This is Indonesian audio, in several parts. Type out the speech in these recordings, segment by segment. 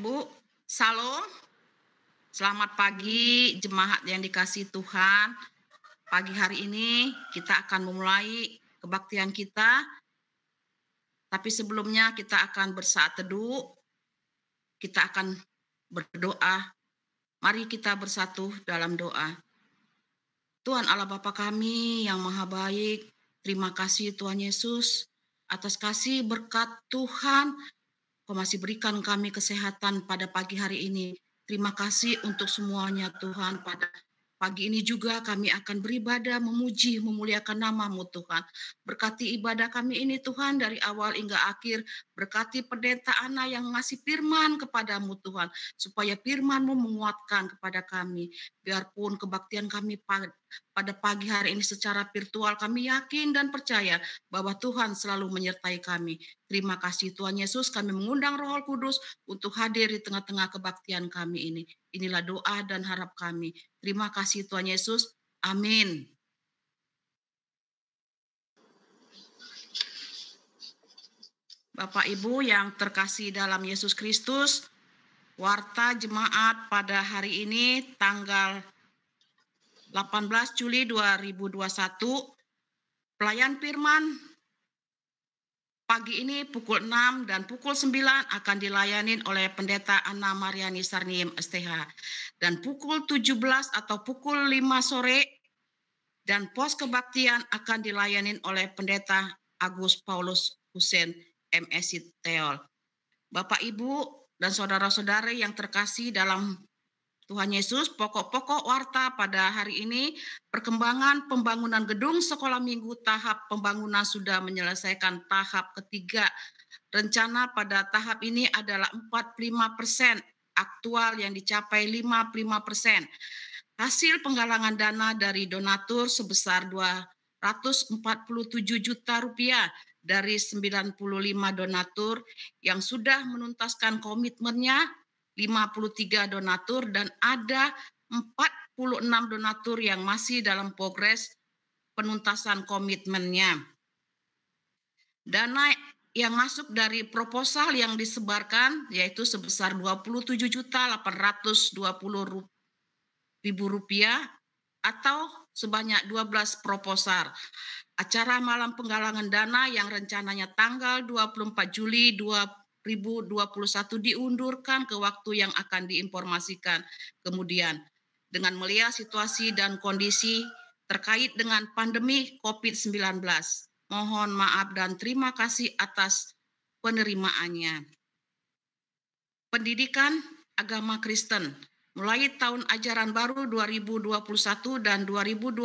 Bu, Salam, selamat pagi jemaat yang dikasihi Tuhan. Pagi hari ini kita akan memulai kebaktian kita, tapi sebelumnya kita akan bersaat teduh, kita akan berdoa. Mari kita bersatu dalam doa. Tuhan Allah Bapa kami yang maha baik, terima kasih Tuhan Yesus atas kasih berkat Tuhan. Kau masih berikan kami kesehatan pada pagi hari ini. Terima kasih untuk semuanya Tuhan. Pada pagi ini juga kami akan beribadah, memuji, memuliakan nama-Mu Tuhan. Berkati ibadah kami ini Tuhan dari awal hingga akhir. Berkati pendeta Ana yang ngasih firman kepadamu Tuhan. Supaya firman-Mu menguatkan kepada kami. Biarpun kebaktian kami pada pagi hari ini secara virtual, kami yakin dan percaya bahwa Tuhan selalu menyertai kami. Terima kasih Tuhan Yesus, kami mengundang Roh Kudus untuk hadir di tengah-tengah kebaktian kami ini. Inilah doa dan harap kami. Terima kasih Tuhan Yesus. Amin. Bapak Ibu yang terkasih dalam Yesus Kristus, warta jemaat pada hari ini tanggal 18 Juli 2021, pelayan firman pagi ini pukul 6 dan pukul 9 akan dilayani oleh Pendeta Anna Mariani Sarniem STH. Dan pukul 17 atau pukul 5 sore dan pos kebaktian akan dilayani oleh Pendeta Agus Paulus Hussein MSI Teol. Bapak Ibu dan saudara-saudara yang terkasih dalam Tuhan Yesus, pokok-pokok warta pada hari ini, perkembangan pembangunan gedung sekolah minggu tahap pembangunan sudah menyelesaikan tahap ketiga. Rencana pada tahap ini adalah 45%, aktual yang dicapai 55%. Hasil penggalangan dana dari donatur sebesar 247 juta rupiah dari 95 donatur yang sudah menuntaskan komitmennya, 53 donatur, dan ada 46 donatur yang masih dalam progres penuntasan komitmennya. Dana yang masuk dari proposal yang disebarkan yaitu sebesar 27.820.000 rupiah atau sebanyak 12 proposal. Acara malam penggalangan dana yang rencananya tanggal 24 Juli 2021 diundurkan ke waktu yang akan diinformasikan kemudian. Dengan melihat situasi dan kondisi terkait dengan pandemi COVID-19. Mohon maaf dan terima kasih atas penerimaannya. Pendidikan agama Kristen. Mulai tahun ajaran baru 2021 dan 2022,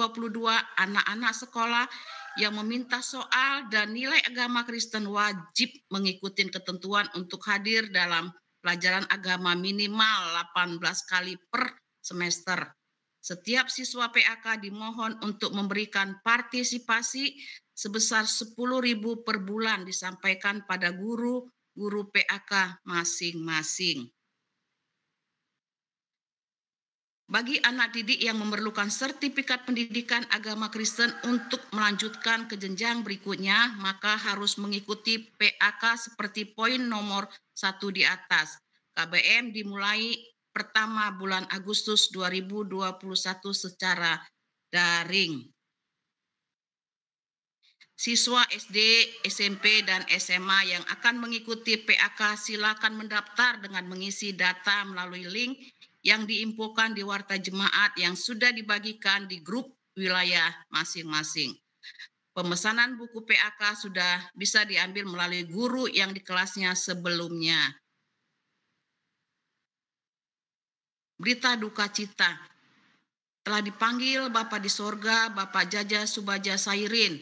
anak-anak sekolah yang meminta soal dan nilai agama Kristen wajib mengikuti ketentuan untuk hadir dalam pelajaran agama minimal 18 kali per semester. Setiap siswa PAK dimohon untuk memberikan partisipasi sebesar 10.000 per bulan disampaikan pada guru PAK masing-masing. Bagi anak didik yang memerlukan sertifikat pendidikan agama Kristen untuk melanjutkan ke jenjang berikutnya, maka harus mengikuti PAK seperti poin nomor 1 di atas. KBM dimulai pertama bulan Agustus 2021 secara daring. Siswa SD, SMP, dan SMA yang akan mengikuti PAK silakan mendaftar dengan mengisi data melalui link yang diinfokan di warta jemaat yang sudah dibagikan di grup wilayah masing-masing. Pemesanan buku PAK sudah bisa diambil melalui guru yang di kelasnya sebelumnya. Berita duka cita. Telah dipanggil Bapa di sorga, Bapak Jaja Subaja Sairin,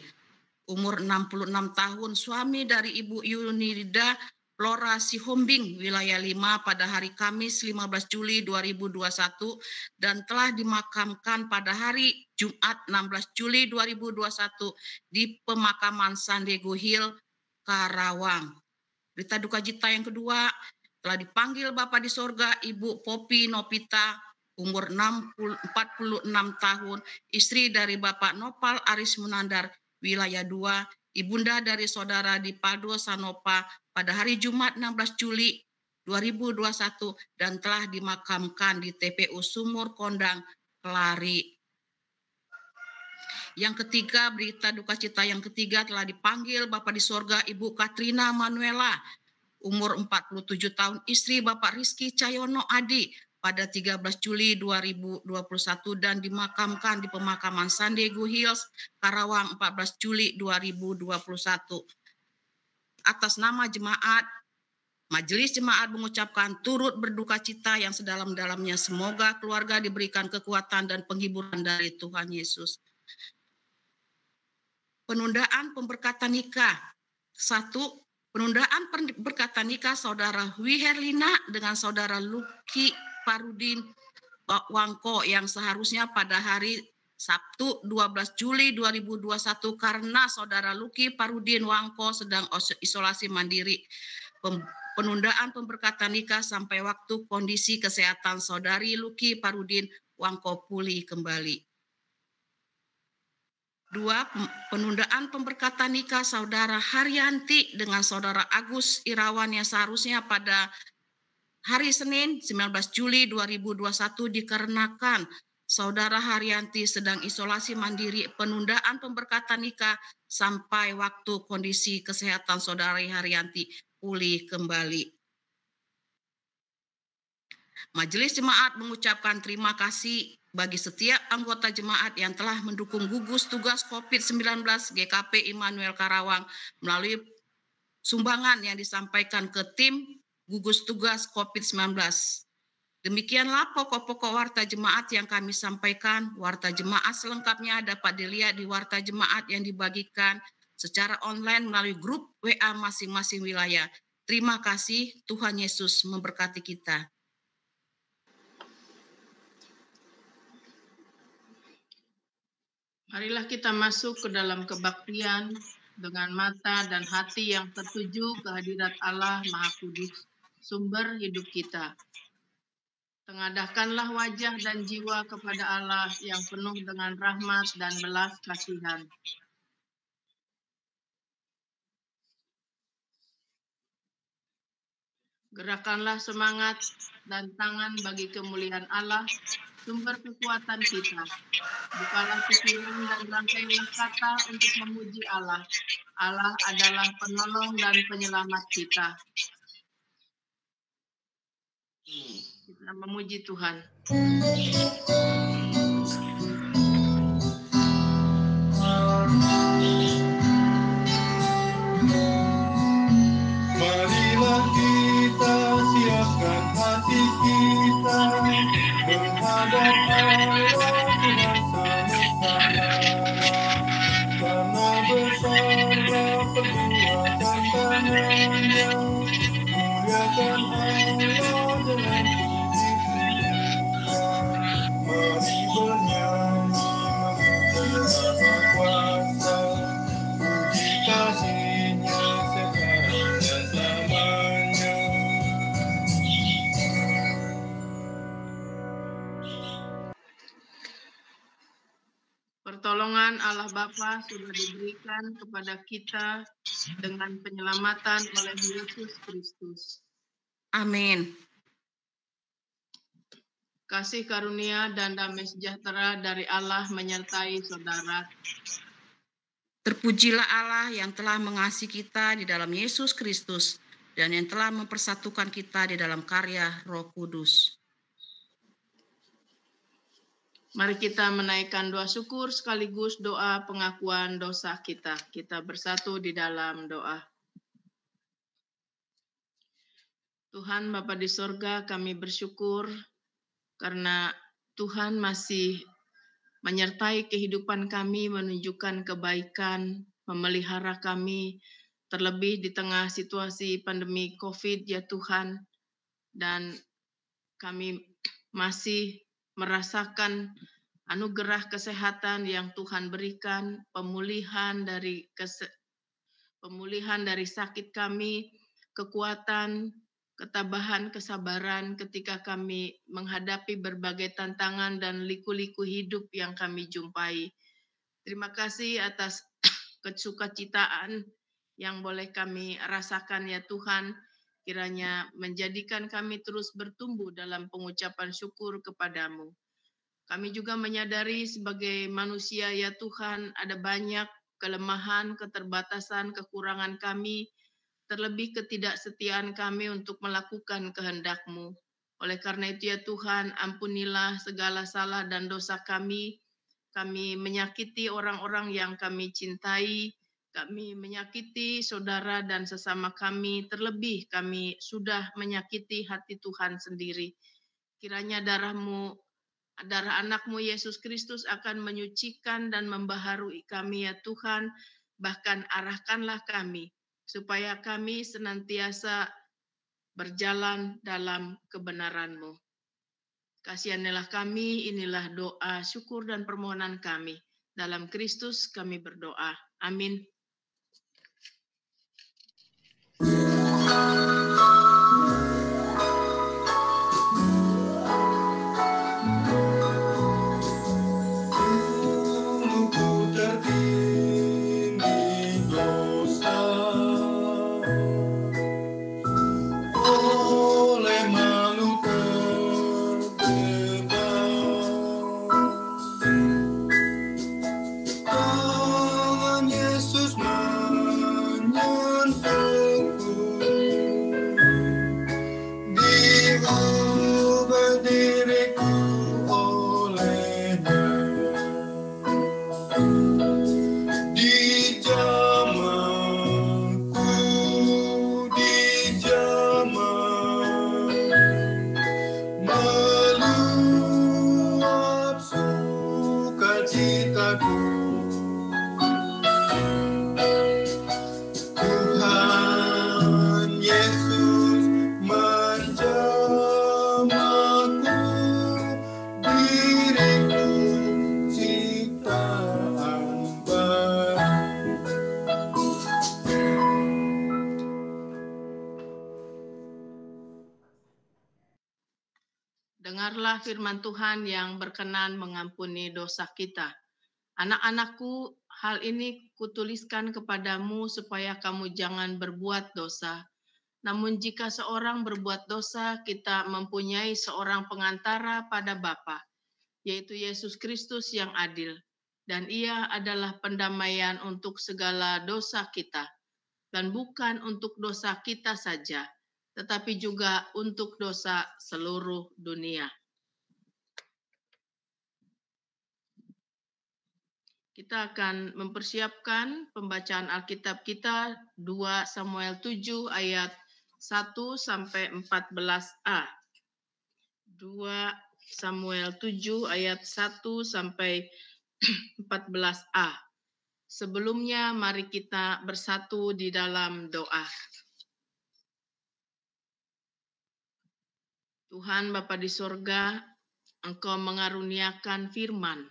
umur 66 tahun, suami dari Ibu Yunida Flora Sihombing, wilayah 5 pada hari Kamis 15 Juli 2021 dan telah dimakamkan pada hari Jumat 16 Juli 2021 di pemakaman San Diego Hill, Karawang. Berita duka cita yang kedua, telah dipanggil Bapa di sorga Ibu Popi Nopita, umur 46 tahun, istri dari Bapak Nopal Aris Munandar, wilayah 2, ibunda dari saudara Dipaldo Sanopa pada hari Jumat 16 Juli 2021 dan telah dimakamkan di TPU Sumur Kondang, Kelari. Yang ketiga, berita duka cita yang ketiga telah dipanggil Bapa di sorga Ibu Katrina Manuela, umur 47 tahun, istri Bapak Rizky Cahyono Adi, pada 13 Juli 2021 dan dimakamkan di pemakaman San Diego Hills, Karawang 14 Juli 2021. Atas nama jemaat, Majelis Jemaat mengucapkan turut berduka cita yang sedalam-dalamnya. Semoga keluarga diberikan kekuatan dan penghiburan dari Tuhan Yesus. Penundaan pemberkatan nikah. 1. Penundaan pemberkatan nikah Saudara Wiherlina dengan Saudara Luki Parudin Wangko yang seharusnya pada hari Sabtu 12 Juli 2021 karena Saudara Luki Parudin Wangko sedang isolasi mandiri. Penundaan pemberkatan nikah sampai waktu kondisi kesehatan Saudari Luki Parudin Wangko pulih kembali. 2. Penundaan pemberkatan nikah Saudara Haryanti dengan Saudara Agus Irawan yang seharusnya pada hari Senin 19 Juli 2021 dikarenakan Saudara Haryanti sedang isolasi mandiri. Penundaan pemberkatan nikah sampai waktu kondisi kesehatan Saudari Haryanti pulih kembali. Majelis Jemaat mengucapkan terima kasih bagi setiap anggota jemaat yang telah mendukung gugus tugas COVID-19 GKP Immanuel Karawang melalui sumbangan yang disampaikan ke tim gugus tugas COVID-19. Demikianlah pokok-pokok warta jemaat yang kami sampaikan. Warta jemaat selengkapnya dapat dilihat di warta jemaat yang dibagikan secara online melalui grup WA masing-masing wilayah. Terima kasih, Tuhan Yesus memberkati kita. Marilah kita masuk ke dalam kebaktian dengan mata dan hati yang tertuju ke hadirat Allah Maha Kudus, sumber hidup kita. Tengadahkanlah wajah dan jiwa kepada Allah yang penuh dengan rahmat dan belas kasihan. Gerakanlah semangat dan tangan bagi kemuliaan Allah, sumber kekuatan kita. Bukalah pikiran dan rangkailah kata untuk memuji Allah. Allah adalah penolong dan penyelamat kita. Kita memuji Tuhan. Marilah kita siapkan hati kita menghadap Allah Tuhan semesta alam. Karena besarlah perbuatan tangannya, muliakan Allah dengan puji sembah. Mari bernyanyi memuji Maha Kuasa, puji kasih-Nya sekarang dan selamanya. Pertolongan Allah Bapa sudah diberikan kepada kita dengan penyelamatan oleh Yesus Kristus. Amin. Kasih karunia dan damai sejahtera dari Allah menyertai saudara. Terpujilah Allah yang telah mengasihi kita di dalam Yesus Kristus dan yang telah mempersatukan kita di dalam karya Roh Kudus. Mari kita menaikkan doa syukur sekaligus doa pengakuan dosa kita. Kita bersatu di dalam doa. Tuhan Bapa di sorga, kami bersyukur karena Tuhan masih menyertai kehidupan kami, menunjukkan kebaikan, memelihara kami, terlebih di tengah situasi pandemi COVID ya Tuhan. Dan kami masih merasakan anugerah kesehatan yang Tuhan berikan, pemulihan dari sakit kami, kekuatan, ketabahan, kesabaran ketika kami menghadapi berbagai tantangan dan liku-liku hidup yang kami jumpai. Terima kasih atas kesukacitaan yang boleh kami rasakan ya Tuhan. kiranya menjadikan kami terus bertumbuh dalam pengucapan syukur kepadamu. Kami juga menyadari sebagai manusia ya Tuhan, ada banyak kelemahan, keterbatasan, kekurangan kami, terlebih ketidaksetiaan kami untuk melakukan kehendak-Mu. Oleh karena itu ya Tuhan, ampunilah segala salah dan dosa kami. Kami menyakiti orang-orang yang kami cintai, kami menyakiti saudara dan sesama kami, terlebih kami sudah menyakiti hati Tuhan sendiri. Kiranya darah anak-Mu Yesus Kristus akan menyucikan dan membaharui kami ya Tuhan, bahkan arahkanlah kami, supaya kami senantiasa berjalan dalam kebenaran-Mu. Kasihanilah kami, inilah doa, syukur dan permohonan kami. Dalam Kristus kami berdoa. Amin. Dengarlah firman Tuhan yang berkenan mengampuni dosa kita. Anak-anakku, hal ini kutuliskan kepadamu supaya kamu jangan berbuat dosa. Namun jika seorang berbuat dosa, kita mempunyai seorang pengantara pada Bapa, yaitu Yesus Kristus yang adil. Dan ia adalah pendamaian untuk segala dosa kita. Dan bukan untuk dosa kita saja, tetapi juga untuk dosa seluruh dunia. Kita akan mempersiapkan pembacaan Alkitab kita 2 Samuel 7 ayat 1 sampai 14a. 2 Samuel 7 ayat 1 sampai 14a. Sebelumnya mari kita bersatu di dalam doa. Tuhan Bapa di sorga, Engkau mengaruniakan firman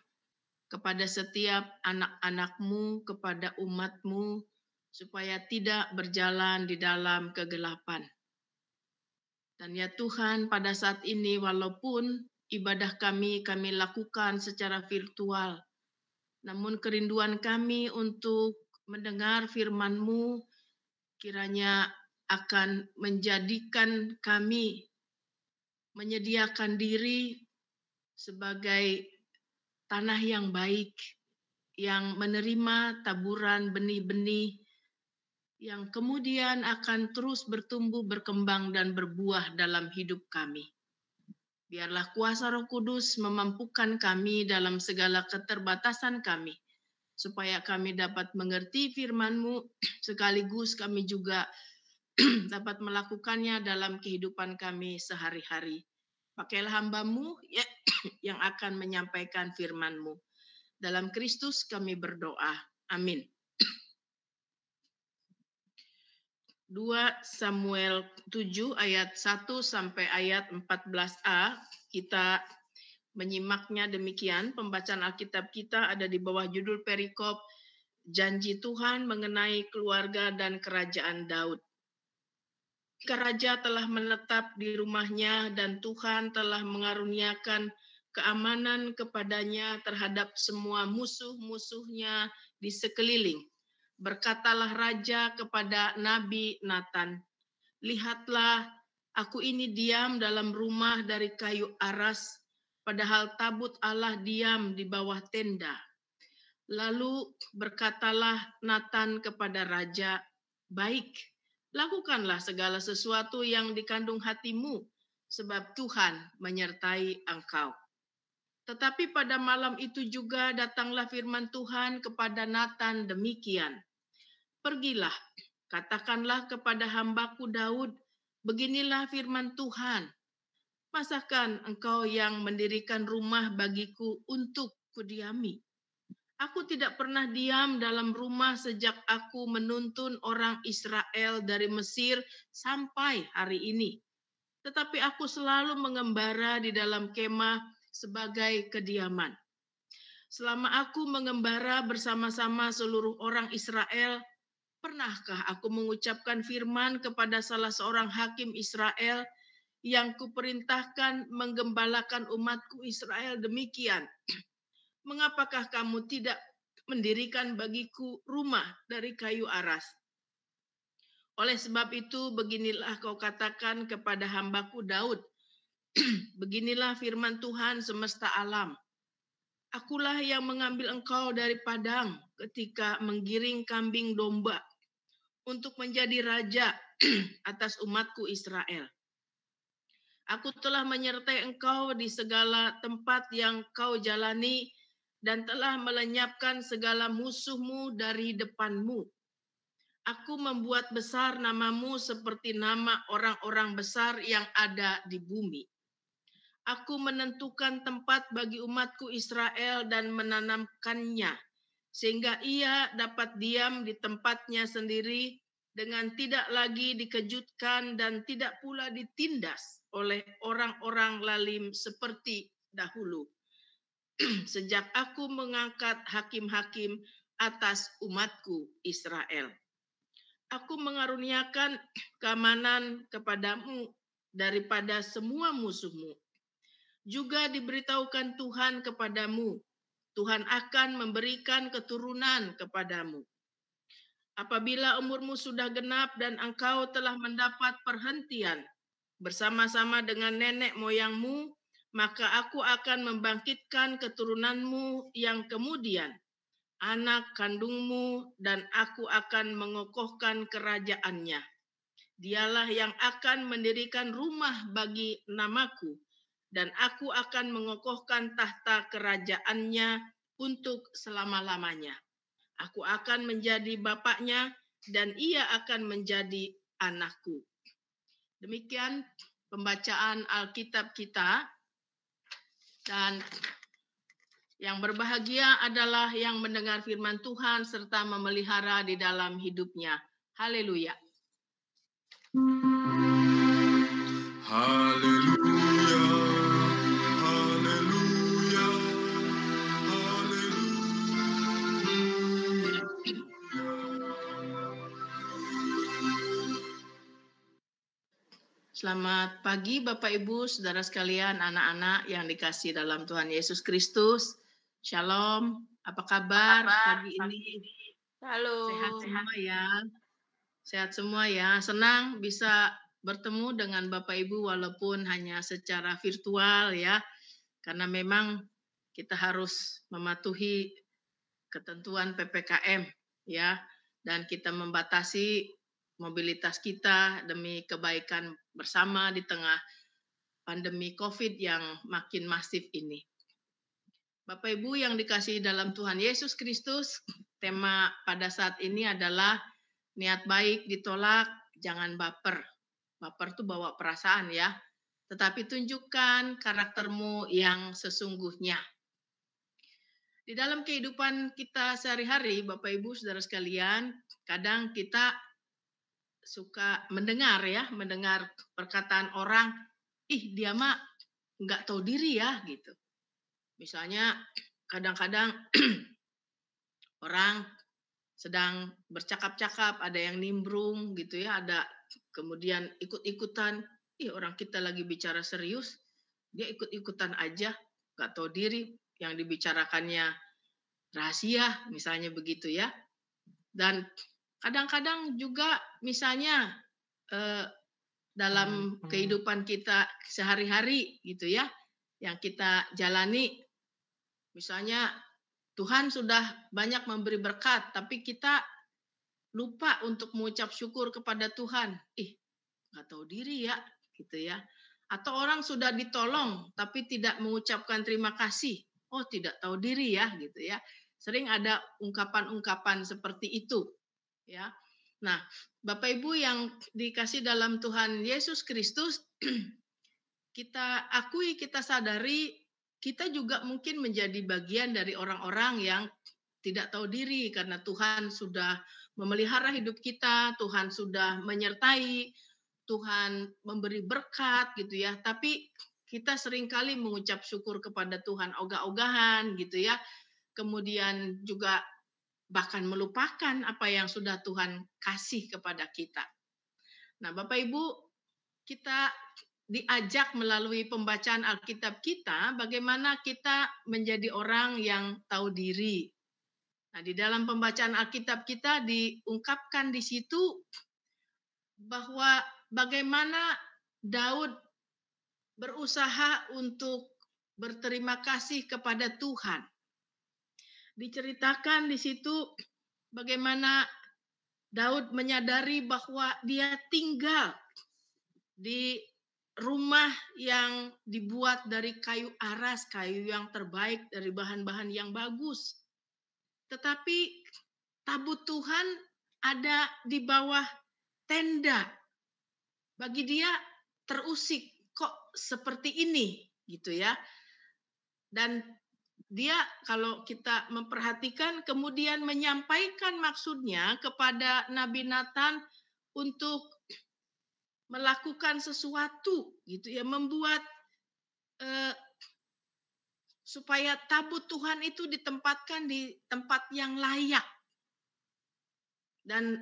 kepada setiap anak-anak-Mu, kepada umat-Mu, supaya tidak berjalan di dalam kegelapan. Dan ya Tuhan, pada saat ini walaupun ibadah kami lakukan secara virtual, namun kerinduan kami untuk mendengar firman-Mu kiranya akan menjadikan kami menyediakan diri sebagai tanah yang baik, yang menerima taburan benih-benih, yang kemudian akan terus bertumbuh, berkembang, dan berbuah dalam hidup kami. Biarlah kuasa Roh Kudus memampukan kami dalam segala keterbatasan kami, supaya kami dapat mengerti firman-Mu, sekaligus kami juga dapat melakukannya dalam kehidupan kami sehari-hari. Pakailah hamba-Mu yang akan menyampaikan firman-Mu. Dalam Kristus kami berdoa. Amin. 2 Samuel 7 ayat 1 sampai ayat 14a, kita menyimaknya demikian. Pembacaan Alkitab kita ada di bawah judul perikop Janji Tuhan mengenai keluarga dan kerajaan Daud. Raja telah menetap di rumahnya dan Tuhan telah mengaruniakan keamanan kepadanya terhadap semua musuh-musuhnya di sekeliling. Berkatalah raja kepada Nabi Nathan, lihatlah, aku ini diam dalam rumah dari kayu aras, padahal tabut Allah diam di bawah tenda. Lalu berkatalah Nathan kepada raja, baik, lakukanlah segala sesuatu yang dikandung hatimu, sebab Tuhan menyertai engkau. Tetapi pada malam itu juga datanglah firman Tuhan kepada Nathan demikian. Pergilah, katakanlah kepada hambaku Daud, beginilah firman Tuhan. Masakan engkau yang mendirikan rumah bagiku untuk kudiami? Aku tidak pernah diam dalam rumah sejak aku menuntun orang Israel dari Mesir sampai hari ini. Tetapi aku selalu mengembara di dalam kemah sebagai kediaman. Selama aku mengembara bersama-sama seluruh orang Israel, pernahkah aku mengucapkan firman kepada salah seorang hakim Israel yang kuperintahkan menggembalakan umatku Israel demikian? Mengapakah kamu tidak mendirikan bagiku rumah dari kayu aras? Oleh sebab itu, beginilah kau katakan kepada hambaku Daud, beginilah firman Tuhan semesta alam. Akulah yang mengambil engkau dari padang ketika menggiring kambing domba untuk menjadi raja atas umatku Israel. Aku telah menyertai engkau di segala tempat yang kau jalani dan telah melenyapkan segala musuhmu dari depanmu. Aku membuat besar namamu seperti nama orang-orang besar yang ada di bumi. Aku menentukan tempat bagi umatku Israel dan menanamkannya, sehingga ia dapat diam di tempatnya sendiri dengan tidak lagi dikejutkan dan tidak pula ditindas oleh orang-orang lalim seperti dahulu. Sejak aku mengangkat hakim-hakim atas umatku Israel. Aku mengaruniakan keamanan kepadamu daripada semua musuhmu. Juga diberitahukan Tuhan kepadamu, Tuhan akan memberikan keturunan kepadamu. Apabila umurmu sudah genap dan engkau telah mendapat perhentian bersama-sama dengan nenek moyangmu, maka aku akan membangkitkan keturunanmu yang kemudian, anak kandungmu, dan aku akan mengokohkan kerajaannya. Dialah yang akan mendirikan rumah bagi namaku, dan aku akan mengokohkan tahta kerajaannya untuk selama-lamanya. Aku akan menjadi bapaknya, dan ia akan menjadi anakku. Demikian pembacaan Alkitab kita, dan yang berbahagia adalah yang mendengar firman Tuhan serta memelihara di dalam hidupnya. Haleluya. Haleluya, haleluya, haleluya. Selamat pagi Bapak Ibu, Saudara sekalian, anak-anak yang dikasihi dalam Tuhan Yesus Kristus. Shalom, apa kabar pagi ini? Halo. Sehat semua ya? Sehat semua ya. Senang bisa bertemu dengan Bapak Ibu walaupun hanya secara virtual ya. Karena memang kita harus mematuhi ketentuan PPKM ya, dan kita membatasi mobilitas kita demi kebaikan bersama di tengah pandemi COVID yang makin masif ini. Bapak Ibu yang dikasihi dalam Tuhan Yesus Kristus, tema pada saat ini adalah niat baik ditolak, jangan baper. Baper itu bawa perasaan ya, tetapi tunjukkan karaktermu yang sesungguhnya. Di dalam kehidupan kita sehari-hari, Bapak Ibu, Saudara sekalian, kadang kita suka mendengar perkataan orang, ih dia mah nggak tahu diri ya gitu. Misalnya kadang-kadang orang sedang bercakap-cakap, ada yang nimbrung gitu ya, ada kemudian ikut-ikutan, orang kita lagi bicara serius, dia ikut-ikutan aja, nggak tahu diri, yang dibicarakannya rahasia, misalnya begitu ya. Dan kadang-kadang juga misalnya dalam kehidupan kita sehari-hari gitu ya, yang kita jalani. Misalnya Tuhan sudah banyak memberi berkat, tapi kita lupa untuk mengucap syukur kepada Tuhan. Nggak tahu diri ya, gitu ya. Atau orang sudah ditolong, tapi tidak mengucapkan terima kasih. Oh, tidak tahu diri ya, gitu ya. Sering ada ungkapan-ungkapan seperti itu, ya. Nah, Bapak Ibu yang dikasih dalam Tuhan Yesus Kristus, kita akui, kita sadari, kita juga mungkin menjadi bagian dari orang-orang yang tidak tahu diri karena Tuhan sudah memelihara hidup kita, Tuhan sudah menyertai, Tuhan memberi berkat gitu ya. Tapi kita seringkali mengucap syukur kepada Tuhan ogah-ogahan gitu ya. Kemudian juga bahkan melupakan apa yang sudah Tuhan kasih kepada kita. Nah, Bapak Ibu, kita diajak melalui pembacaan Alkitab kita bagaimana kita menjadi orang yang tahu diri. Nah, di dalam pembacaan Alkitab kita diungkapkan di situ bahwa bagaimana Daud berusaha untuk berterima kasih kepada Tuhan. Diceritakan di situ bagaimana Daud menyadari bahwa dia tinggal di rumah yang dibuat dari kayu aras, kayu yang terbaik, dari bahan-bahan yang bagus. Tetapi tabut Tuhan ada di bawah tenda. Bagi dia terusik, kok seperti ini gitu ya. Dan dia kalau kita memperhatikan kemudian menyampaikan maksudnya kepada Nabi Nathan untuk melakukan sesuatu gitu ya, membuat supaya tabut Tuhan itu ditempatkan di tempat yang layak. Dan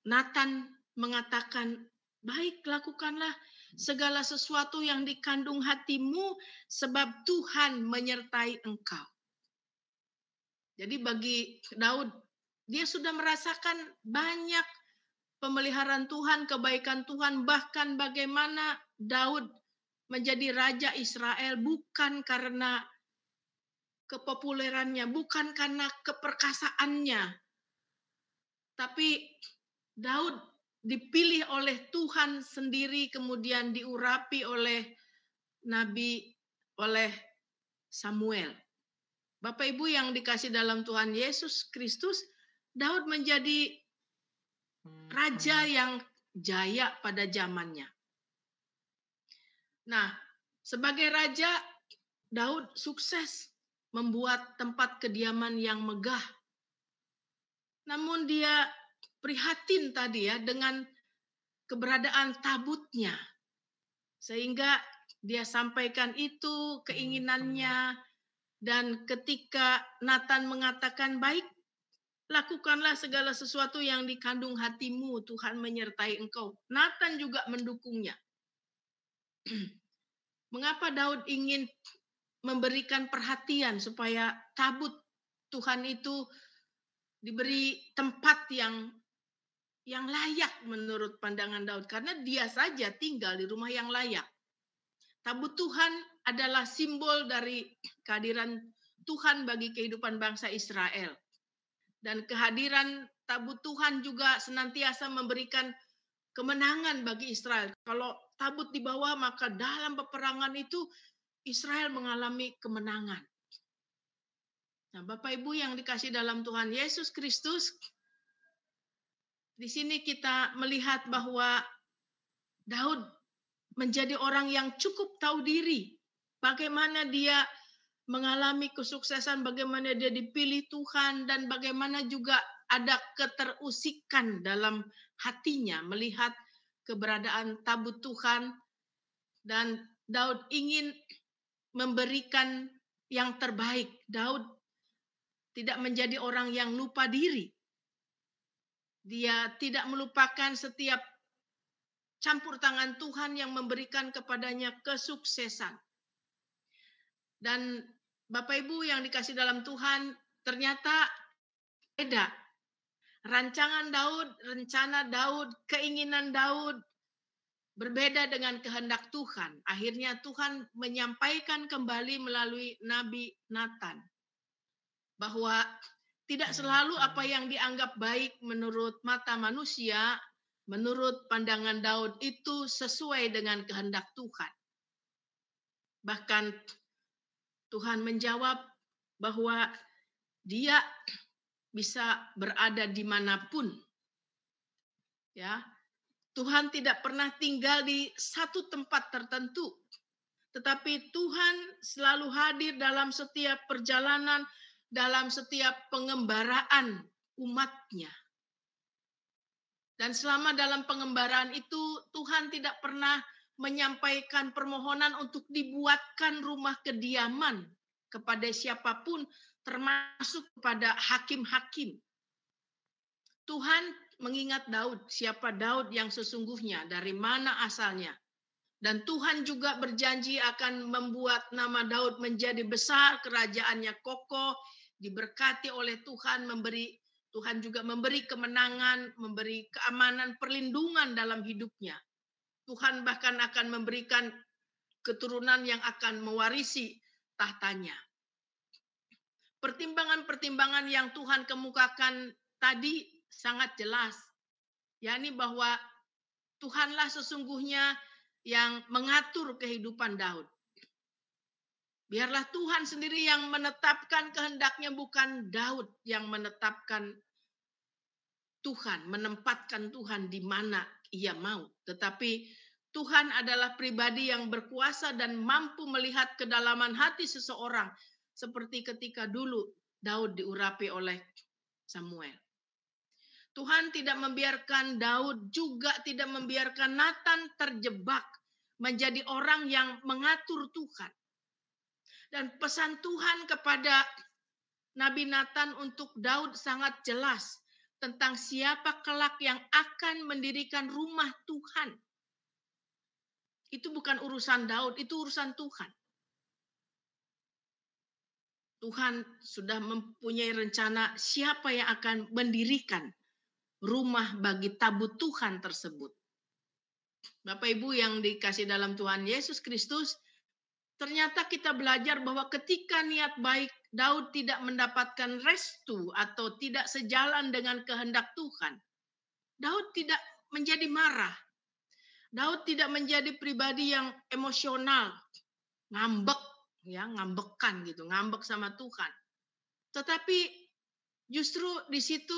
Nathan mengatakan, baik, lakukanlah segala sesuatu yang dikandung hatimu sebab Tuhan menyertai engkau. Jadi bagi Daud, dia sudah merasakan banyak pemeliharaan Tuhan, kebaikan Tuhan, bahkan bagaimana Daud menjadi raja Israel bukan karena kepopulerannya, bukan karena keperkasaannya, tapi Daud dipilih oleh Tuhan sendiri, kemudian diurapi oleh Nabi, oleh Samuel. Bapak Ibu yang dikasih dalam Tuhan Yesus Kristus, Daud menjadi raja yang jaya pada zamannya. Nah, sebagai raja, Daud sukses membuat tempat kediaman yang megah. Namun dia prihatin tadi ya dengan keberadaan tabutnya. Sehingga dia sampaikan itu keinginannya, dan ketika Nathan mengatakan, baik, lakukanlah segala sesuatu yang dikandung hatimu, Tuhan menyertai engkau. Nathan juga mendukungnya. Mengapa Daud ingin memberikan perhatian supaya tabut Tuhan itu diberi tempat yang layak menurut pandangan Daud, karena dia saja tinggal di rumah yang layak. Tabut Tuhan adalah simbol dari kehadiran Tuhan bagi kehidupan bangsa Israel. Dan kehadiran tabut Tuhan juga senantiasa memberikan kemenangan bagi Israel. Kalau tabut dibawa, maka dalam peperangan itu Israel mengalami kemenangan. Nah, Bapak Ibu yang dikasih dalam Tuhan Yesus Kristus, di sini kita melihat bahwa Daud menjadi orang yang cukup tahu diri. Bagaimana dia mengalami kesuksesan, bagaimana dia dipilih Tuhan, dan bagaimana juga ada keterusikan dalam hatinya melihat keberadaan tabut Tuhan. Dan Daud ingin memberikan yang terbaik. Daud tidak menjadi orang yang lupa diri. Dia tidak melupakan setiap campur tangan Tuhan yang memberikan kepadanya kesuksesan. Dan Bapak Ibu yang dikasih dalam Tuhan, ternyata beda. Rancangan Daud, rencana Daud, keinginan Daud berbeda dengan kehendak Tuhan. Akhirnya Tuhan menyampaikan kembali melalui Nabi Nathan bahwa tidak selalu apa yang dianggap baik menurut mata manusia, menurut pandangan Daud itu sesuai dengan kehendak Tuhan. Bahkan Tuhan menjawab bahwa dia bisa berada dimanapun. Ya, Tuhan tidak pernah tinggal di satu tempat tertentu, tetapi Tuhan selalu hadir dalam setiap perjalanan, dalam setiap pengembaraan umatnya. Dan selama dalam pengembaraan itu, Tuhan tidak pernah menyampaikan permohonan untuk dibuatkan rumah kediaman kepada siapapun, termasuk kepada hakim-hakim. Tuhan mengingat Daud, siapa Daud yang sesungguhnya, dari mana asalnya. Dan Tuhan juga berjanji akan membuat nama Daud menjadi besar, kerajaannya kokoh, diberkati oleh Tuhan, Tuhan juga memberi kemenangan, memberi keamanan, perlindungan dalam hidupnya. Tuhan bahkan akan memberikan keturunan yang akan mewarisi tahtanya. Pertimbangan-pertimbangan yang Tuhan kemukakan tadi sangat jelas, yakni bahwa Tuhanlah sesungguhnya yang mengatur kehidupan Daud. Biarlah Tuhan sendiri yang menetapkan kehendaknya, bukan Daud yang menetapkan Tuhan, menempatkan Tuhan di mana ia mau. Tetapi Tuhan adalah pribadi yang berkuasa dan mampu melihat kedalaman hati seseorang, seperti ketika dulu Daud diurapi oleh Samuel. Tuhan tidak membiarkan Daud, juga tidak membiarkan Nathan terjebak menjadi orang yang mengatur Tuhan. Dan pesan Tuhan kepada Nabi Nathan untuk Daud sangat jelas tentang siapa kelak yang akan mendirikan rumah Tuhan. Itu bukan urusan Daud, itu urusan Tuhan. Tuhan sudah mempunyai rencana siapa yang akan mendirikan rumah bagi tabut Tuhan tersebut. Bapak Ibu yang dikasih dalam Tuhan Yesus Kristus, ternyata kita belajar bahwa ketika niat baik Daud tidak mendapatkan restu atau tidak sejalan dengan kehendak Tuhan, Daud tidak menjadi marah. Daud tidak menjadi pribadi yang emosional, ngambek, ya, ngambekan gitu, ngambek sama Tuhan. Tetapi justru di situ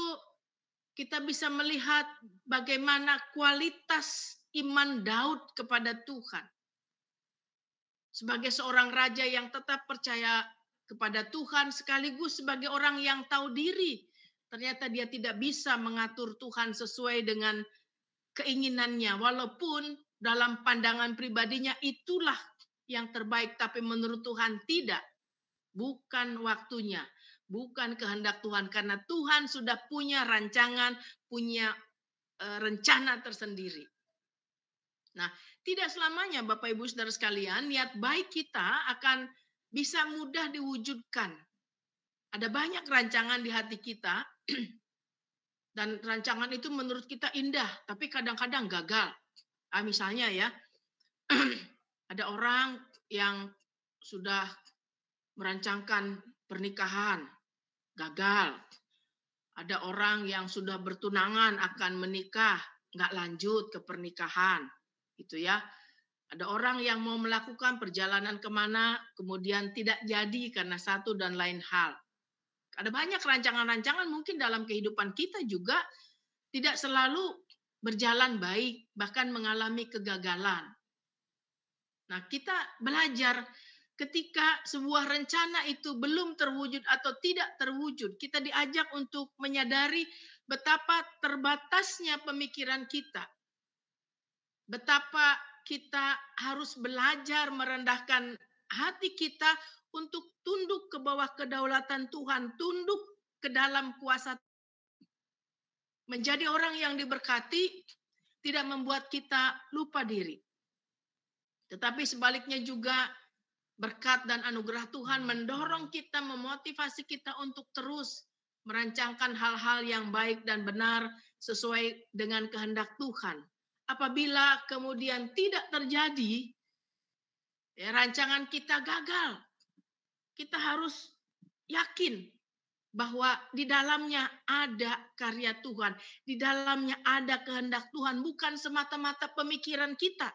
kita bisa melihat bagaimana kualitas iman Daud kepada Tuhan. Sebagai seorang raja yang tetap percaya kepada Tuhan, sekaligus sebagai orang yang tahu diri, ternyata dia tidak bisa mengatur Tuhan sesuai dengan keinginannya, walaupun dalam pandangan pribadinya itulah yang terbaik, tapi menurut Tuhan tidak. Bukan waktunya, bukan kehendak Tuhan, karena Tuhan sudah punya rancangan, punya rencana tersendiri. Nah, tidak selamanya Bapak Ibu Saudara sekalian, niat baik kita akan bisa mudah diwujudkan. Ada banyak rancangan di hati kita, dan rancangan itu menurut kita indah, tapi kadang-kadang gagal. Misalnya ya, ada orang yang sudah merancangkan pernikahan, gagal. Ada orang yang sudah bertunangan akan menikah, nggak lanjut ke pernikahan, gitu ya. Ada orang yang mau melakukan perjalanan kemana, kemudian tidak jadi karena satu dan lain hal. Ada banyak rancangan-rancangan mungkin dalam kehidupan kita juga tidak selalu berjalan baik, bahkan mengalami kegagalan. Nah, kita belajar ketika sebuah rencana itu belum terwujud atau tidak terwujud, kita diajak untuk menyadari betapa terbatasnya pemikiran kita. Betapa kita harus belajar merendahkan hati kita untuk tunduk ke bawah kedaulatan Tuhan, tunduk ke dalam kuasa. Menjadi orang yang diberkati tidak membuat kita lupa diri. Tetapi sebaliknya juga berkat dan anugerah Tuhan mendorong kita, memotivasi kita untuk terus merancangkan hal-hal yang baik dan benar sesuai dengan kehendak Tuhan. apabila kemudian tidak terjadi, ya, rancangan kita gagal. Kita harus yakin bahwa di dalamnya ada karya Tuhan, di dalamnya ada kehendak Tuhan, bukan semata-mata pemikiran kita.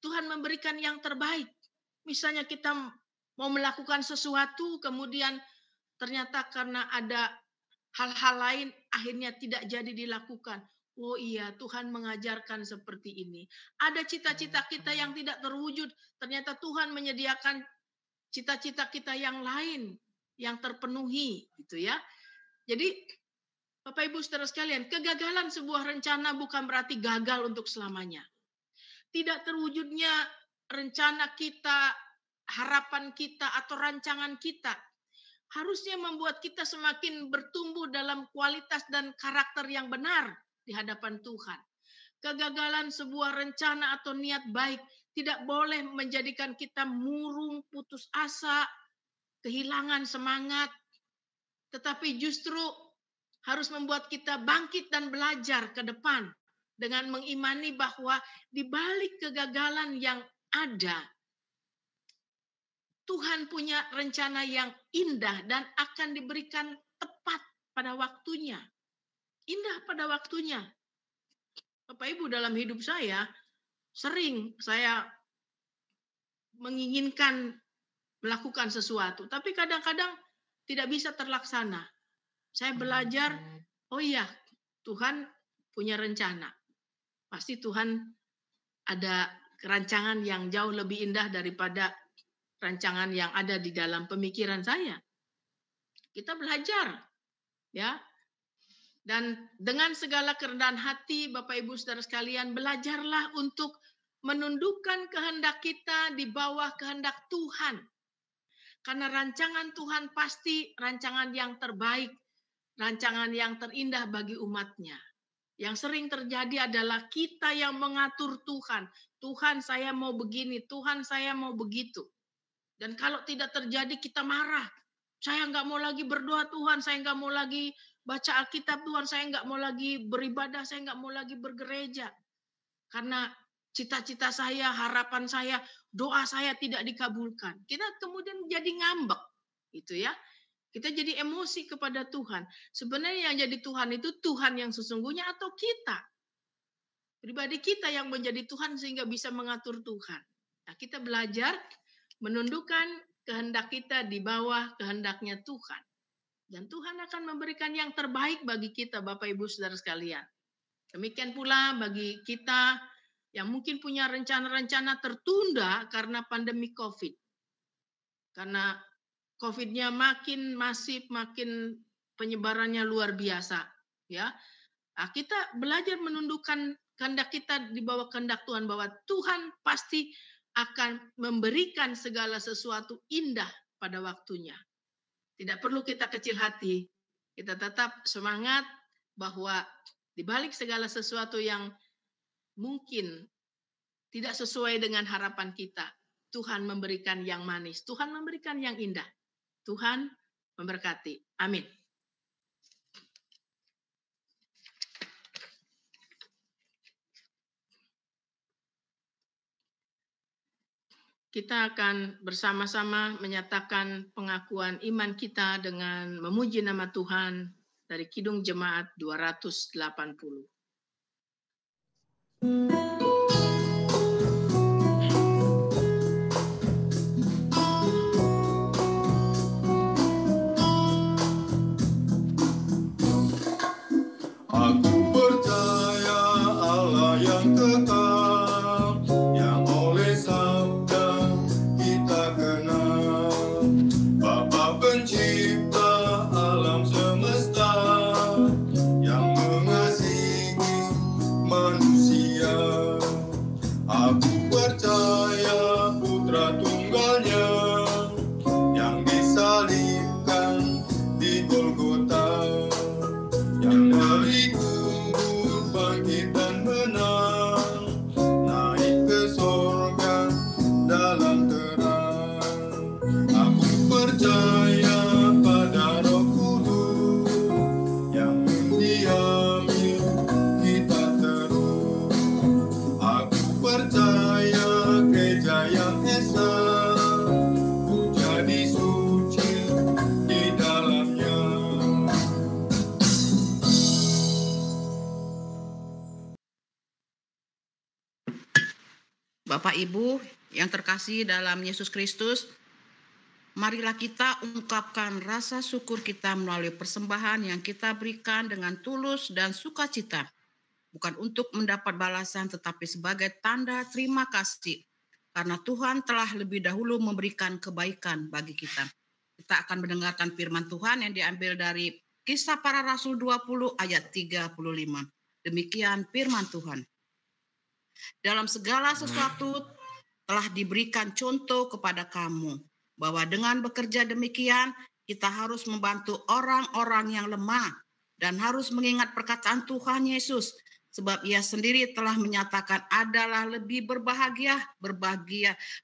Tuhan memberikan yang terbaik. Misalnya kita mau melakukan sesuatu, kemudian ternyata karena ada hal-hal lain, akhirnya tidak jadi dilakukan. Oh iya, Tuhan mengajarkan seperti ini. Ada cita-cita kita yang tidak terwujud, ternyata Tuhan menyediakan cita-cita kita yang lain yang terpenuhi, gitu ya. Jadi Bapak Ibu Saudara sekalian, kegagalan sebuah rencana bukan berarti gagal untuk selamanya. Tidak terwujudnya rencana kita, harapan kita atau rancangan kita harusnya membuat kita semakin bertumbuh dalam kualitas dan karakter yang benar di hadapan Tuhan. Kegagalan sebuah rencana atau niat baik tidak boleh menjadikan kita murung, putus asa, kehilangan semangat, tetapi justru harus membuat kita bangkit dan belajar ke depan dengan mengimani bahwa di balik kegagalan yang ada, Tuhan punya rencana yang indah dan akan diberikan tepat pada waktunya. Indah pada waktunya. Bapak Ibu, dalam hidup saya, sering saya menginginkan melakukan sesuatu, tapi kadang-kadang tidak bisa terlaksana. Saya belajar, oh iya, Tuhan punya rencana. Pasti Tuhan ada rancangan yang jauh lebih indah daripada rancangan yang ada di dalam pemikiran saya. Kita belajar, ya. Dan dengan segala kerendahan hati, Bapak Ibu Saudara sekalian, belajarlah untuk menundukkan kehendak kita di bawah kehendak Tuhan. Karena rancangan Tuhan pasti rancangan yang terbaik, rancangan yang terindah bagi umatnya. Yang sering terjadi adalah kita yang mengatur Tuhan. Tuhan, saya mau begini, Tuhan, saya mau begitu. Dan kalau tidak terjadi, kita marah. Saya nggak mau lagi berdoa, Tuhan, saya nggak mau lagi baca Alkitab, Tuhan, saya nggak mau lagi beribadah, saya nggak mau lagi bergereja. Karena cita-cita saya, harapan saya, doa saya tidak dikabulkan. Kita kemudian jadi ngambek, gitu ya. Kita jadi emosi kepada Tuhan. Sebenarnya yang jadi Tuhan itu Tuhan yang sesungguhnya atau kita? Pribadi kita yang menjadi Tuhan sehingga bisa mengatur Tuhan. Nah, kita belajar menundukkan kehendak kita di bawah kehendaknya Tuhan. Dan Tuhan akan memberikan yang terbaik bagi kita, Bapak Ibu Saudara sekalian. Demikian pula bagi kita yang mungkin punya rencana-rencana tertunda karena pandemi COVID. Karena COVID-nya makin masif, makin penyebarannya luar biasa. Ya, nah, kita belajar menundukkan kehendak kita di bawah kehendak Tuhan, bahwa Tuhan pasti akan memberikan segala sesuatu indah pada waktunya. Tidak perlu kita kecil hati, kita tetap semangat bahwa di balik segala sesuatu yang mungkin tidak sesuai dengan harapan kita, Tuhan memberikan yang manis, Tuhan memberikan yang indah. Tuhan memberkati. Amin. Kita akan bersama-sama menyatakan pengakuan iman kita dengan memuji nama Tuhan dari Kidung Jemaat 280. Aku percaya Allah yang kekal, yang oleh sabda kita kenal, Bapa pencipta alam semesta, yang mengasihi manusia. Bapak Ibu yang terkasih dalam Yesus Kristus, marilah kita ungkapkan rasa syukur kita melalui persembahan yang kita berikan dengan tulus dan sukacita, bukan untuk mendapat balasan tetapi sebagai tanda terima kasih, karena Tuhan telah lebih dahulu memberikan kebaikan bagi kita. Kita akan mendengarkan firman Tuhan yang diambil dari Kisah Para Rasul 20 ayat 35. Demikian firman Tuhan. Dalam segala sesuatu telah diberikan contoh kepada kamu, bahwa dengan bekerja demikian, kita harus membantu orang-orang yang lemah dan harus mengingat perkataan Tuhan Yesus, sebab ia sendiri telah menyatakan adalah lebih berbahagia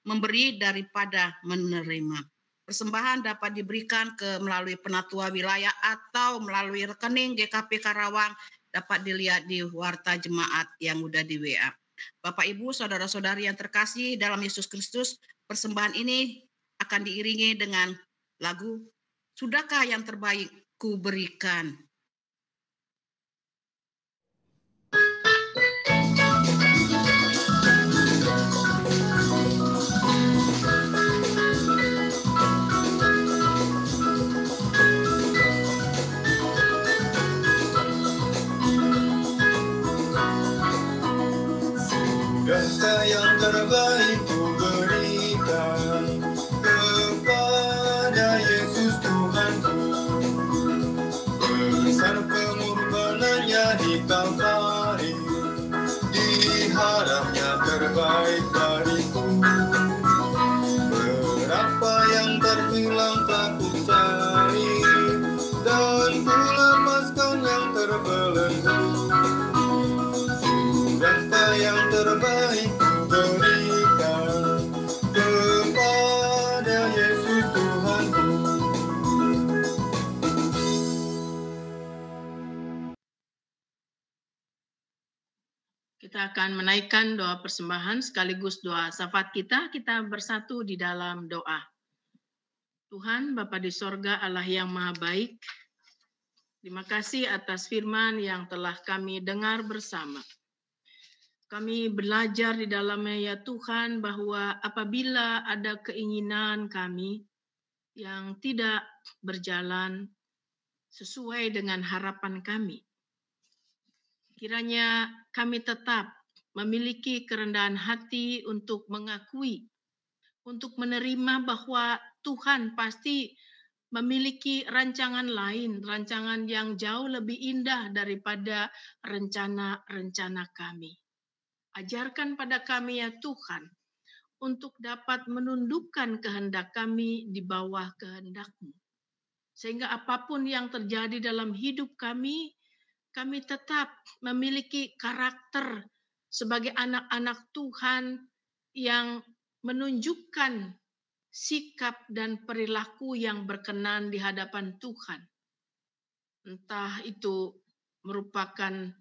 memberi daripada menerima. Persembahan dapat diberikan melalui penatua wilayah atau melalui rekening GKP Karawang, dapat dilihat di warta jemaat yang udah di WA. Bapak Ibu, saudara-saudari yang terkasih dalam Yesus Kristus, persembahan ini akan diiringi dengan lagu Sudahkah yang terbaik ku berikan. Sudahkah yang terbaik ku berikan kepada Yesus Tuhanku, besar pengorbanannya di Kalvari, diharapnya terbaik bagiku. Berapa yang terhilang telah ku cari, dan ku lepaskan yang terbelenggu. Sudahkah yang terbaik ku berikan kepada Yesus Tuhanku. Kita akan menaikkan doa persembahan sekaligus doa syafaat kita. Kita bersatu di dalam doa. Tuhan Bapa di sorga, Allah yang maha baik, terima kasih atas firman yang telah kami dengar bersama. Kami belajar di dalamnya ya Tuhan, bahwa apabila ada keinginan kami yang tidak berjalan sesuai dengan harapan kami, kiranya kami tetap memiliki kerendahan hati untuk mengakui, untuk menerima bahwa Tuhan pasti memiliki rancangan lain, rancangan yang jauh lebih indah daripada rencana-rencana kami. Ajarkan pada kami ya Tuhan, untuk dapat menundukkan kehendak kami di bawah kehendak-Mu. Sehingga apapun yang terjadi dalam hidup kami tetap memiliki karakter sebagai anak-anak Tuhan yang menunjukkan sikap dan perilaku yang berkenan di hadapan Tuhan. Entah itu merupakan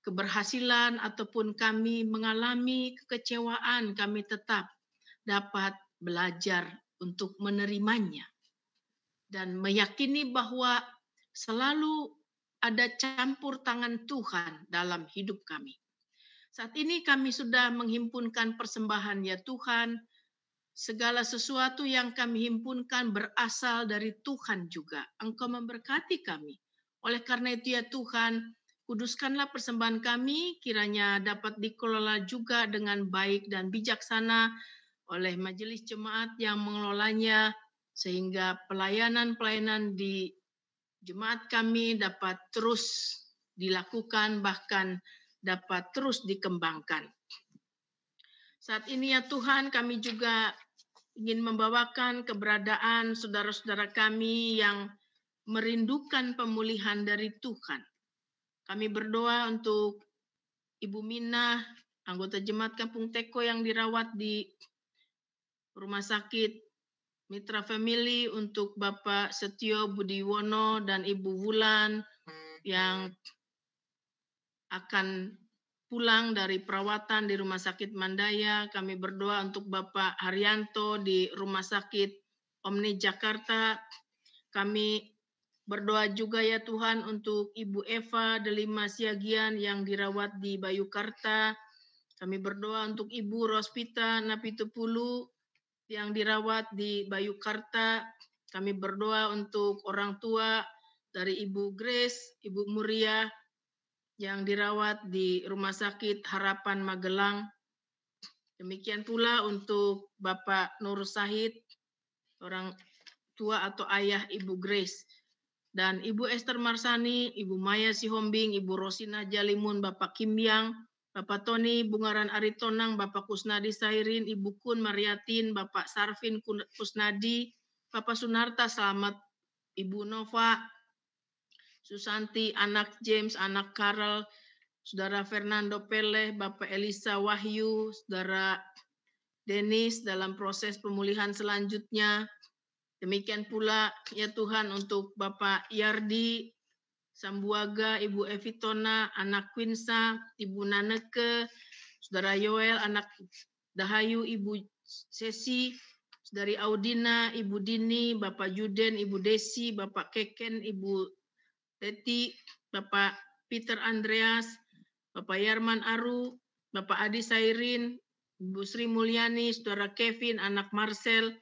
keberhasilan ataupun kami mengalami kekecewaan, kami tetap dapat belajar untuk menerimanya dan meyakini bahwa selalu ada campur tangan Tuhan dalam hidup kami. Saat ini kami sudah menghimpunkan persembahan ya Tuhan. Segala sesuatu yang kami himpunkan berasal dari Tuhan juga. Engkau memberkati kami. Oleh karena itu ya Tuhan, kuduskanlah persembahan kami, kiranya dapat dikelola juga dengan baik dan bijaksana oleh majelis jemaat yang mengelolanya, sehingga pelayanan-pelayanan di jemaat kami dapat terus dilakukan, bahkan dapat terus dikembangkan. Saat ini ya Tuhan, kami juga ingin membawakan keberadaan saudara-saudara kami yang merindukan pemulihan dari Tuhan. Kami berdoa untuk Ibu Minah, anggota Jemaat Kampung Teko yang dirawat di Rumah Sakit Mitra Family, untuk Bapak Setio Budiwono dan Ibu Wulan yang akan pulang dari perawatan di Rumah Sakit Mandaya. Kami berdoa untuk Bapak Haryanto di Rumah Sakit Omni Jakarta. Kami berdoa juga ya Tuhan untuk Ibu Eva Delima Siagian yang dirawat di Bayukarta. Kami berdoa untuk Ibu Rospita Napitupulu yang dirawat di Bayukarta. Kami berdoa untuk orang tua dari Ibu Grace, Ibu Muria yang dirawat di Rumah Sakit Harapan Magelang. Demikian pula untuk Bapak Nur Sahid, orang tua atau ayah Ibu Grace. Dan Ibu Esther Marsani, Ibu Maya Sihombing, Ibu Rosina Jalimun, Bapak Kim Yang, Bapak Tony Bungaran Aritonang, Bapak Kusnadi Sairin, Ibu Kun Mariatin, Bapak Sarvin Kusnadi, Bapak Sunarta Selamat, Ibu Nova, Susanti, anak James, anak Karel, Saudara Fernando Peleh, Bapak Elisa Wahyu, Saudara Denis dalam proses pemulihan selanjutnya. Demikian pula ya Tuhan untuk Bapak Yardi Sambuaga, Ibu Evitona, anak Quinsa, Ibu Naneke, Saudara Yoel, anak Dahayu, Ibu Sesi, Saudari Audina, Ibu Dini, Bapak Juden, Ibu Desi, Bapak Keken, Ibu Teti, Bapak Peter Andreas, Bapak Yarman Aru, Bapak Adi Sairin, Ibu Sri Mulyani, Saudara Kevin, anak Marcel,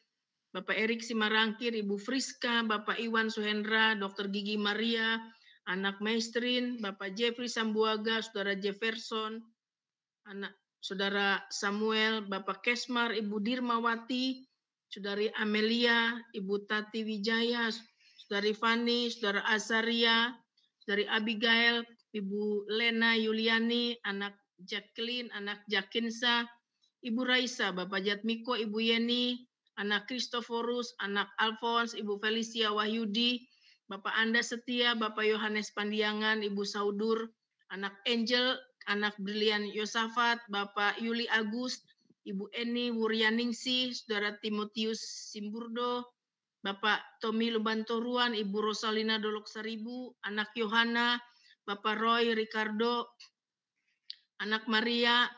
Bapak Erik Simarangkir, Ibu Friska, Bapak Iwan Suhendra, Dr. Gigi Maria, anak Maestrin, Bapak Jeffrey Sambuaga, Saudara Jefferson, anak Saudara Samuel, Bapak Kesmar, Ibu Dirmawati, Saudari Amelia, Ibu Tati Wijaya, Saudari Fani, Saudara Azaria, Saudari Abigail, Ibu Lena Yuliani, anak Jacqueline, anak Jakinsa, Ibu Raisa, Bapak Jatmiko, Ibu Yeni, anak Kristoforus, anak Alphonse, Ibu Felicia Wahyudi, Bapak Anda Setia, Bapak Yohanes Pandiangan, Ibu Saudur, anak Angel, anak Brilian Yosafat, Bapak Yuli Agus, Ibu Eni Wuryaningsih, Saudara Timotius Simburdo, Bapak Tommy Lubantoruan, Ibu Rosalina Dolok Saribu, anak Yohana, Bapak Roy Ricardo, anak Maria,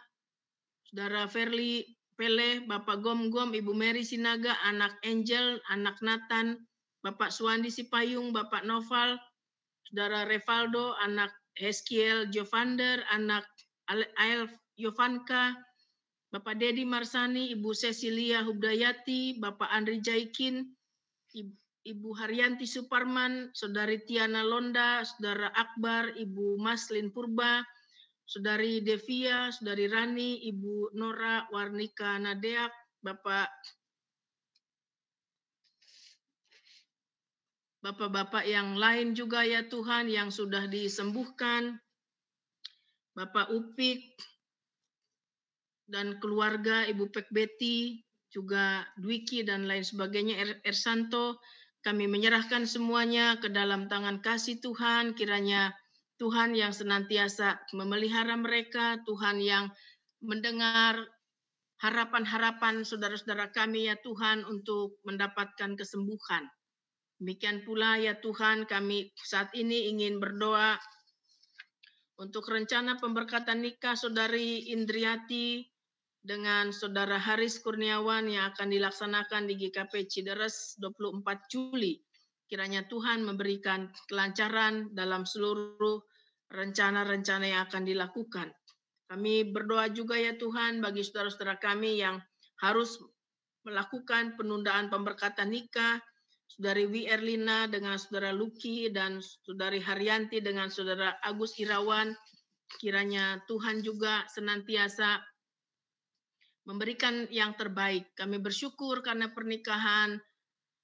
Saudara Verli Pele, Bapak Gom-Gom, Ibu Mary Sinaga, anak Angel, anak Nathan, Bapak Suwandi Sipayung, Bapak Noval, Saudara Revaldo, anak Heskiel Jovander, anak Ael Yovanka, Bapak Dedi Marsani, Ibu Cecilia Hubdayati, Bapak Andri Jaikin, Ibu Haryanti Suparman, Saudari Tiana Londa, Saudara Akbar, Ibu Maslin Purba, Saudari Devia, Saudari Rani, Ibu Nora Warnika Nadeak, Bapak-bapak yang lain juga ya Tuhan yang sudah disembuhkan, Bapak Upik dan keluarga, Ibu Pek Betty, juga Dwiki dan lain sebagainya, Ersanto, kami menyerahkan semuanya ke dalam tangan kasih Tuhan, kiranya Tuhan yang senantiasa memelihara mereka, Tuhan yang mendengar harapan-harapan saudara-saudara kami ya Tuhan untuk mendapatkan kesembuhan. Demikian pula ya Tuhan, kami saat ini ingin berdoa untuk rencana pemberkatan nikah Saudari Indriati dengan Saudara Haris Kurniawan yang akan dilaksanakan di GKP Cideres 24 Juli. Kiranya Tuhan memberikan kelancaran dalam seluruh rencana-rencana yang akan dilakukan. Kami berdoa juga ya Tuhan bagi saudara-saudara kami yang harus melakukan penundaan pemberkatan nikah, Saudari Wi Erlina dengan Saudara Luki dan Saudari Haryanti dengan Saudara Agus Irawan. Kiranya Tuhan juga senantiasa memberikan yang terbaik. Kami bersyukur karena pernikahan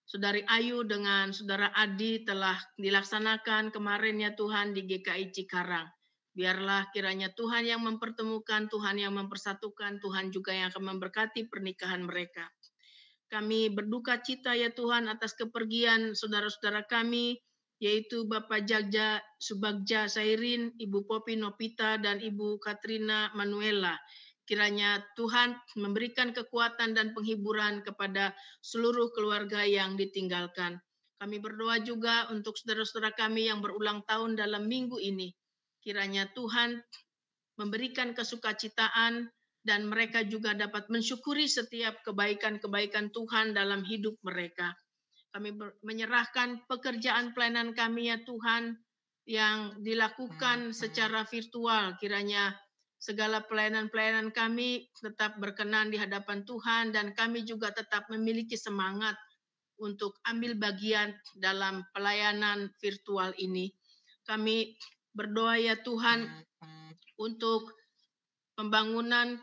Saudari Ayu dengan Saudara Adi telah dilaksanakan kemarin ya Tuhan di GKI Cikarang. Biarlah kiranya Tuhan yang mempertemukan, Tuhan yang mempersatukan, Tuhan juga yang akan memberkati pernikahan mereka. Kami berduka cita ya Tuhan atas kepergian saudara-saudara kami, yaitu Bapak Jagja Subagja Sairin, Ibu Popi Nopita, dan Ibu Katrina Manuela. Kiranya Tuhan memberikan kekuatan dan penghiburan kepada seluruh keluarga yang ditinggalkan. Kami berdoa juga untuk saudara-saudara kami yang berulang tahun dalam minggu ini. Kiranya Tuhan memberikan kesukacitaan dan mereka juga dapat mensyukuri setiap kebaikan-kebaikan Tuhan dalam hidup mereka. Kami menyerahkan pekerjaan pelayanan kami ya Tuhan yang dilakukan secara virtual. Kiranya segala pelayanan-pelayanan kami tetap berkenan di hadapan Tuhan, dan kami juga tetap memiliki semangat untuk ambil bagian dalam pelayanan virtual ini. Kami berdoa ya Tuhan untuk pembangunan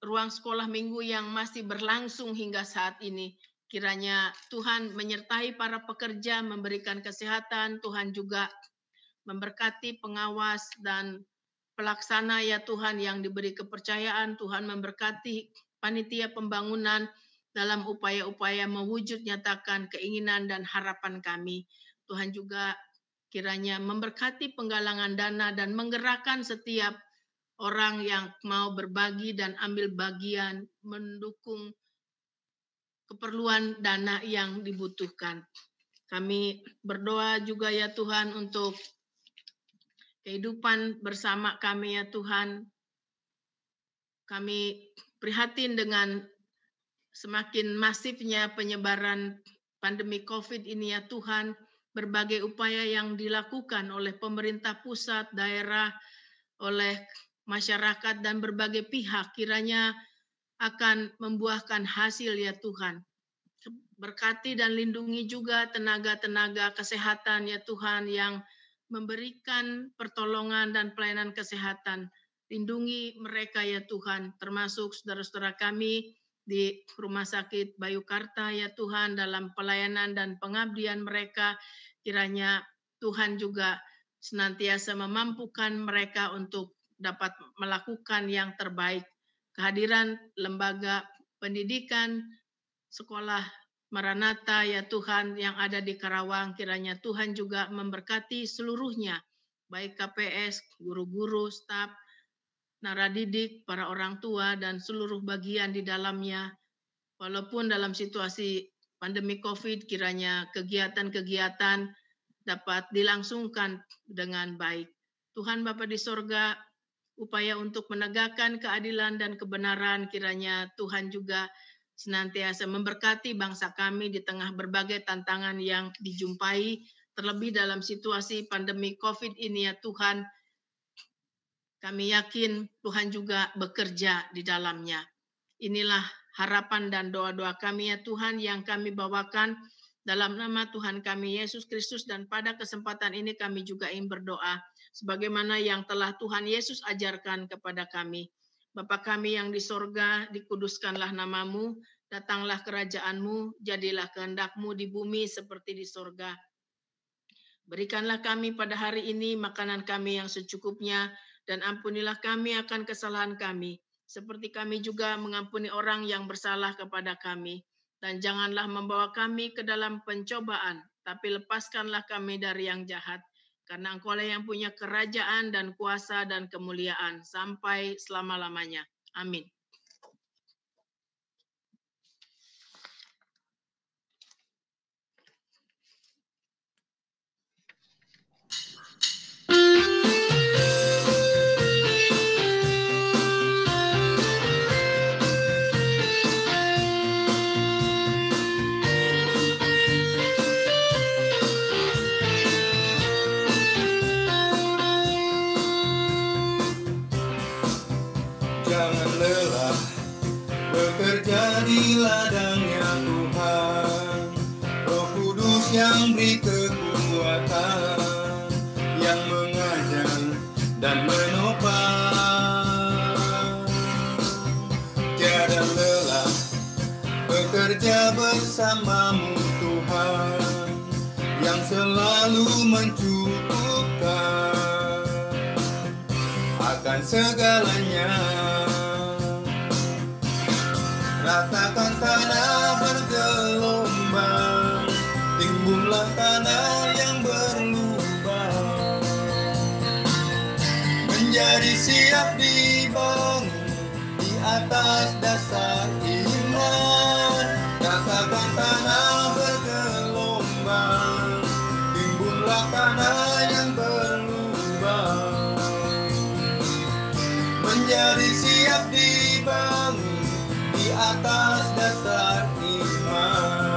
ruang sekolah minggu yang masih berlangsung hingga saat ini. Kiranya Tuhan menyertai para pekerja, memberikan kesehatan, Tuhan juga memberkati pengawas dan pelaksana ya Tuhan yang diberi kepercayaan. Tuhan memberkati panitia pembangunan dalam upaya-upaya mewujud nyatakan keinginan dan harapan kami. Tuhan juga kiranya memberkati penggalangan dana dan menggerakkan setiap orang yang mau berbagi dan ambil bagian mendukung keperluan dana yang dibutuhkan. Kami berdoa juga ya Tuhan untuk kehidupan bersama kami ya Tuhan. Kami prihatin dengan semakin masifnya penyebaran pandemi COVID ini ya Tuhan. Berbagai upaya yang dilakukan oleh pemerintah pusat, daerah, oleh masyarakat dan berbagai pihak kiranya akan membuahkan hasil ya Tuhan. Berkati dan lindungi juga tenaga-tenaga kesehatan ya Tuhan yang memberikan pertolongan dan pelayanan kesehatan. Lindungi mereka ya Tuhan, termasuk saudara-saudara kami di Rumah Sakit Bayukarta ya Tuhan, dalam pelayanan dan pengabdian mereka. Kiranya Tuhan juga senantiasa memampukan mereka untuk dapat melakukan yang terbaik. Kehadiran lembaga pendidikan, sekolah Maranatha ya Tuhan yang ada di Karawang, kiranya Tuhan juga memberkati seluruhnya, baik KPS, guru-guru, staf, naradidik, para orang tua, dan seluruh bagian di dalamnya. Walaupun dalam situasi pandemi COVID, kiranya kegiatan-kegiatan dapat dilangsungkan dengan baik. Tuhan Bapa di sorga, upaya untuk menegakkan keadilan dan kebenaran, kiranya Tuhan juga senantiasa memberkati bangsa kami di tengah berbagai tantangan yang dijumpai, terlebih dalam situasi pandemi COVID ini ya Tuhan. Kami yakin Tuhan juga bekerja di dalamnya. Inilah harapan dan doa-doa kami ya Tuhan yang kami bawakan dalam nama Tuhan kami Yesus Kristus, dan pada kesempatan ini kami juga ingin berdoa sebagaimana yang telah Tuhan Yesus ajarkan kepada kami. Bapa kami yang di sorga, dikuduskanlah namamu, datanglah kerajaanmu, jadilah kehendakmu di bumi seperti di sorga. Berikanlah kami pada hari ini makanan kami yang secukupnya, dan ampunilah kami akan kesalahan kami, seperti kami juga mengampuni orang yang bersalah kepada kami. Dan janganlah membawa kami ke dalam pencobaan, tapi lepaskanlah kami dari yang jahat. Karena Engkaulah yang punya kerajaan dan kuasa dan kemuliaan sampai selama-lamanya. Amin. Jangan lelah bekerja di ladangnya Tuhan. Roh Kudus yang beri kekuatan, yang mengajar dan menopang. Tiada lelah bekerja bersamamu Tuhan, yang selalu mencukupkan akan segalanya. Ratakan tanah bergelombang, timbunlah tanah yang berlubang, menjadi siap dibangun di atas dasar iman. Ratakan tanah bergelombang, timbunlah tanah yang berlubang, menjadi siap dibangun di atas dasar iman.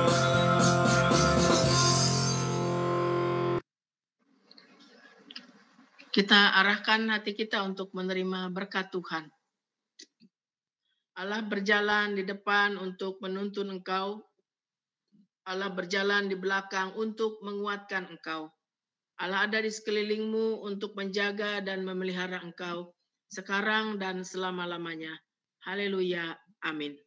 Kita arahkan hati kita untuk menerima berkat Tuhan. Allah berjalan di depan untuk menuntun engkau. Allah berjalan di belakang untuk menguatkan engkau. Allah ada di sekelilingmu untuk menjaga dan memelihara engkau sekarang dan selama-lamanya. Haleluya. Amin.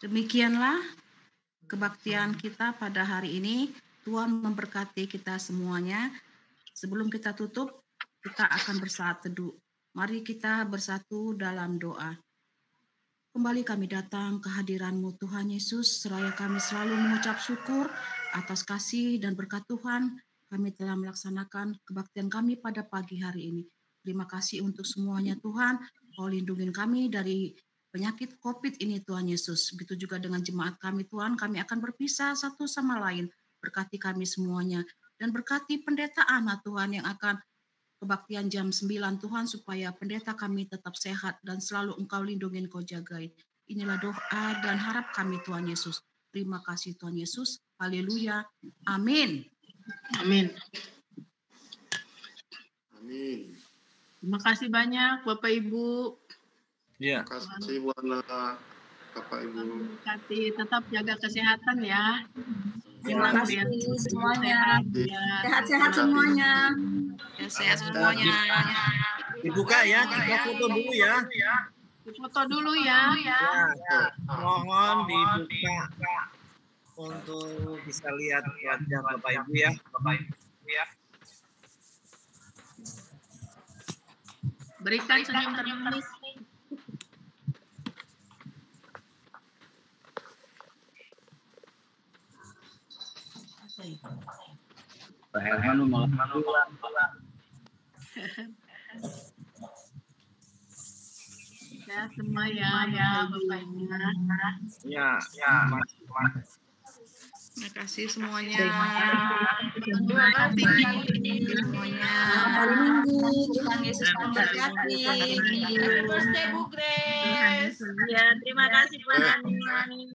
Demikianlah kebaktian kita pada hari ini. Tuhan memberkati kita semuanya. Sebelum kita tutup, kita akan bersaat teduh. Mari kita bersatu dalam doa. Kembali kami datang ke hadirat-Mu Tuhan Yesus, seraya kami selalu mengucap syukur atas kasih dan berkat Tuhan. Kami telah melaksanakan kebaktian kami pada pagi hari ini. Terima kasih untuk semuanya Tuhan. Kau lindungi kami dari penyakit COVID ini Tuhan Yesus. Begitu juga dengan jemaat kami Tuhan, kami akan berpisah satu sama lain. Berkati kami semuanya. Dan berkati pendeta Ana Tuhan yang akan kebaktian jam 9 Tuhan, supaya pendeta kami tetap sehat dan selalu Engkau lindungi, Engkau jagain. Inilah doa dan harap kami Tuhan Yesus. Terima kasih Tuhan Yesus. Haleluya. Amin. Amin. Amin. Terima kasih banyak Bapak Ibu. Ya. Terima kasih Bu Ana, Bapak Ibu. Berkati, tetap jaga kesehatan ya. Terima kasih semuanya. Sehat-sehat semuanya. Ya, sehat semuanya. Dibuka ya, kita foto dulu ya. Foto dulu ya. Mohon dibuka untuk bisa lihat wajah Bapak Ibu ya. Berikan senyum termanis. Pak Herman mau Ya semua ya Bapak Ibu. Ya. Terima kasih semuanya. Terima kasih Semuanya. Hari Minggu, Tuhan Yesus memberkati. Happy birthday Bu Grace. Ya, terima kasih Bu Ani.